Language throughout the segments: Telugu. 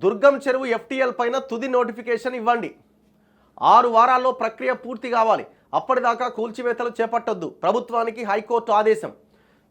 దుర్గం చెరువు ఎఫ్టీఎల్ పైన తుది నోటిఫికేషన్ ఇవ్వండి. 6 వారాల్లో ప్రక్రియ పూర్తి కావాలి. అప్పటిదాకా కూల్చివేతలు చేపట్టొద్దు. ప్రభుత్వానికి హైకోర్టు ఆదేశం.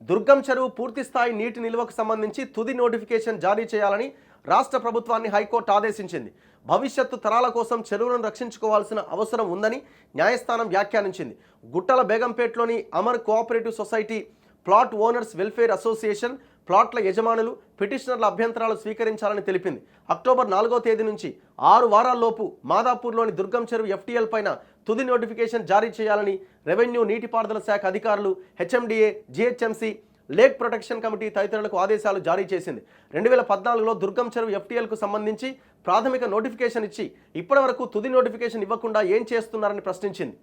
దుర్గం చెరువు పూర్తి స్థాయి నీటి నిల్వకు సంబంధించి తుది నోటిఫికేషన్ జారీ చేయాలని రాష్ట్ర ప్రభుత్వాన్ని హైకోర్టు ఆదేశించింది. భవిష్యత్తు తరాల కోసం చెరువులను రక్షించుకోవాల్సిన అవసరం ఉందని న్యాయస్థానం వ్యాఖ్యానించింది. గుట్టల బేగంపేటలోని Amar cooperative society, plot owners welfare association ప్లాట్ల యజమానులు పిటిషనర్ల అభ్యంతరాలు స్వీకరించాలని తెలిపింది. అక్టోబర్ 4వ తేదీ నుంచి 6 వారాల్లోపు మాదాపూర్లోని దుర్గం చెరువు ఎఫ్టీఎల్ పైన తుది నోటిఫికేషన్ జారీ చేయాలని రెవెన్యూ, నీటిపారుదల శాఖ అధికారులు, HMDA, GHMC, lake protection committee తదితరులకు ఆదేశాలు జారీ చేసింది. 2014లో దుర్గం చెరువు ఎఫ్టీఎల్కు సంబంధించి ప్రాథమిక నోటిఫికేషన్ ఇచ్చి ఇప్పటివరకు తుది నోటిఫికేషన్ ఇవ్వకుండా ఏం చేస్తున్నారని ప్రశ్నించింది.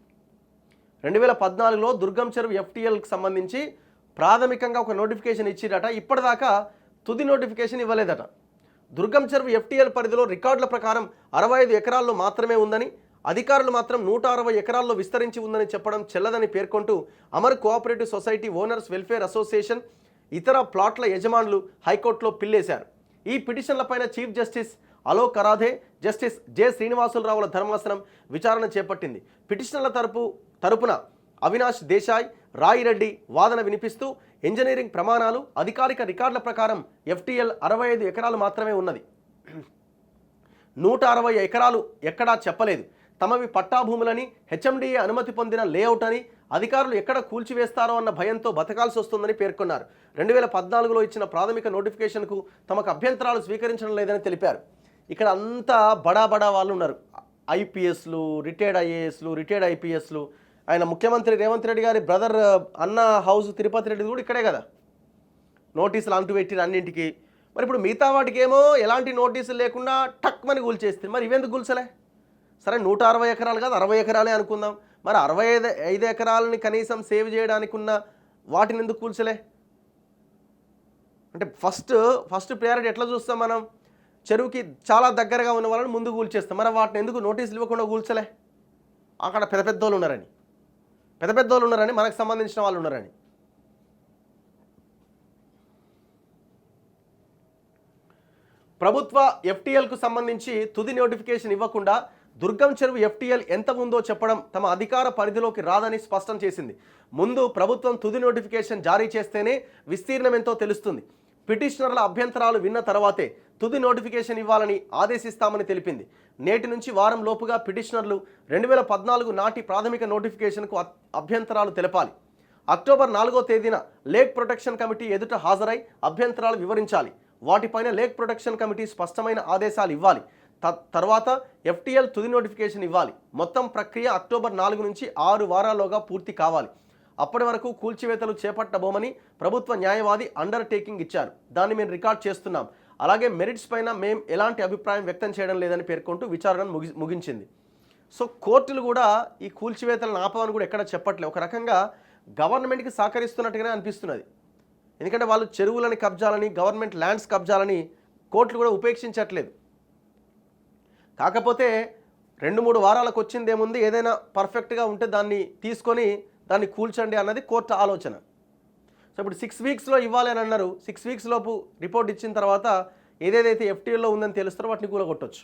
2014లో దుర్గం చెరువు ఎఫ్టీఎల్కి సంబంధించి ప్రాథమికంగా ఒక నోటిఫికేషన్ ఇచ్చిరట, ఇప్పటిదాకా తుది నోటిఫికేషన్ ఇవ్వలేదట. దుర్గం చెరువు ఎఫ్టీఎల్ పరిధిలో రికార్డుల ప్రకారం 65 ఎకరాల్లో మాత్రమే ఉందని, అధికారులు మాత్రం 160 ఎకరాల్లో విస్తరించి ఉందని చెప్పడం చెల్లదని పేర్కొంటూ Amar cooperative society owners welfare association, ఇతర ప్లాట్ల యజమానులు హైకోర్టులో పిల్లేశారు. ఈ పిటిషన్లపైన chief justice Alok Aradhe, justice J శ్రీనివాసులరావుల ధర్మాసనం విచారణ చేపట్టింది. పిటిషనర్ల తరపున అవినాష్ దేశాయ్, రాయిరెడ్డి వాదన వినిపిస్తూ ఇంజనీరింగ్ ప్రమాణాలు, అధికారిక రికార్డుల ప్రకారం ఎఫ్టీఎల్ 65 ఎకరాలు మాత్రమే ఉన్నది. 160 ఎకరాలు ఎక్కడా చెప్పలేదు. తమవి పట్టాభూములని, హెచ్ఎండిఏ అనుమతి పొందిన లేఅవుట్ అని, అధికారులు ఎక్కడ కూల్చివేస్తారో అన్న భయంతో బతకాల్సి వస్తుందని పేర్కొన్నారు. 2014లో ఇచ్చిన ప్రాథమిక నోటిఫికేషన్కు తమకు అభ్యంతరాలు స్వీకరించడం లేదని తెలిపారు. ఇక్కడ అంతా బడా వాళ్ళు ఉన్నారు. ఐపీఎస్లు, రిటైర్డ్ ఐఏఎస్లు, రిటైర్డ్ ఐపీఎస్లు. ఆయన ముఖ్యమంత్రి రేవంత్ రెడ్డి గారి బ్రదర్ అన్న హౌస్ తిరుపతి రెడ్డి కూడా ఇక్కడే కదా. నోటీసులు అంటూ పెట్టిన అన్నింటికి. మరి ఇప్పుడు మిగతా వాటికి ఏమో ఎలాంటి నోటీసులు లేకుండా టక్మని కూల్చేస్తుంది. మరి ఇవెందుకు కూల్చలే? సరే 160 ఎకరాలు కాదు 60 ఎకరాలే అనుకుందాం. మరి 65 ఎకరాలని కనీసం సేవ్ చేయడానికి ఉన్న వాటిని ఎందుకు కూల్చలే? అంటే ఫస్ట్ ప్రయారిటీ ఎట్లా చూస్తాం మనం? చెరువుకి చాలా దగ్గరగా ఉన్న వాళ్ళని ముందు కూల్చేస్తాం. మరి వాటిని ఎందుకు నోటీసులు ఇవ్వకుండా కూల్చలే? అక్కడ పెద్ద వాళ్ళు ఉన్నారని, మనకు సంబంధించిన వాళ్ళు ఉన్నారని. ప్రభుత్వ ఎఫ్టీఎల్కు సంబంధించి తుది నోటిఫికేషన్ ఇవ్వకుండా దుర్గం చెరువు ఎఫ్టీఎల్ ఎంత ఉందో చెప్పడం తమ అధికార పరిధిలోకి రాదని స్పష్టం చేసింది. ముందు ప్రభుత్వం తుది నోటిఫికేషన్ జారీ చేస్తేనే విస్తీర్ణం ఎంతో తెలుస్తుంది. పిటిషనర్ల అభ్యంతరాలు విన్న తర్వాతే తుది నోటిఫికేషన్ ఇవ్వాలని ఆదేశిస్తామని తెలిపింది. నేటి నుంచి వారం లోపుగా పిటిషనర్లు 2014 నాటి ప్రాథమిక నోటిఫికేషన్కు అభ్యంతరాలు తెలపాలి. అక్టోబర్ 4వ తేదీన లేక్ ప్రొటెక్షన్ కమిటీ ఎదుట హాజరై అభ్యంతరాలు వివరించాలి. వాటిపైన లేక్ ప్రొటెక్షన్ కమిటీ స్పష్టమైన ఆదేశాలు ఇవ్వాలి. తర్వాత ఎఫ్టీఎల్ తుది నోటిఫికేషన్ ఇవ్వాలి. మొత్తం ప్రక్రియ అక్టోబర్ 4 నుంచి 6 వారాల్లోగా పూర్తి కావాలి. అప్పటి వరకు కూల్చివేతలు చేపట్టబోమని ప్రభుత్వ న్యాయవాది అండర్టేకింగ్ ఇచ్చారు. దాన్ని మేము రికార్డ్ చేస్తున్నాం. అలాగే మెరిట్స్ పైన మేము ఎలాంటి అభిప్రాయం వ్యక్తం చేయడం లేదని పేర్కొంటూ విచారణను ముగించింది. సో కోర్టులు కూడా ఈ కూల్చివేతలను ఆపమని కూడా ఎక్కడ చెప్పట్లేదు. ఒక రకంగా గవర్నమెంట్కి సహకరిస్తున్నట్టుగానే అనిపిస్తున్నది. ఎందుకంటే వాళ్ళు చెరువులని కబ్జాలని, గవర్నమెంట్ ల్యాండ్స్ కబ్జాలని కోర్టులు కూడా ఉపేక్షించట్లేదు. కాకపోతే 2-3 వారాలకు వచ్చిందేముంది, ఏదైనా పర్ఫెక్ట్గా ఉంటే దాన్ని కూల్చండి అన్నది కోర్టు ఆలోచన. సో ఇప్పుడు 6 వీక్స్లో ఇవ్వాలి అని అన్నారు. 6 వీక్స్ లోపు రిపోర్ట్ ఇచ్చిన తర్వాత ఏదేదైతే ఎఫ్టీఎల్లో ఉందని తెలుస్తారో వాటిని కూలగొట్టొచ్చు.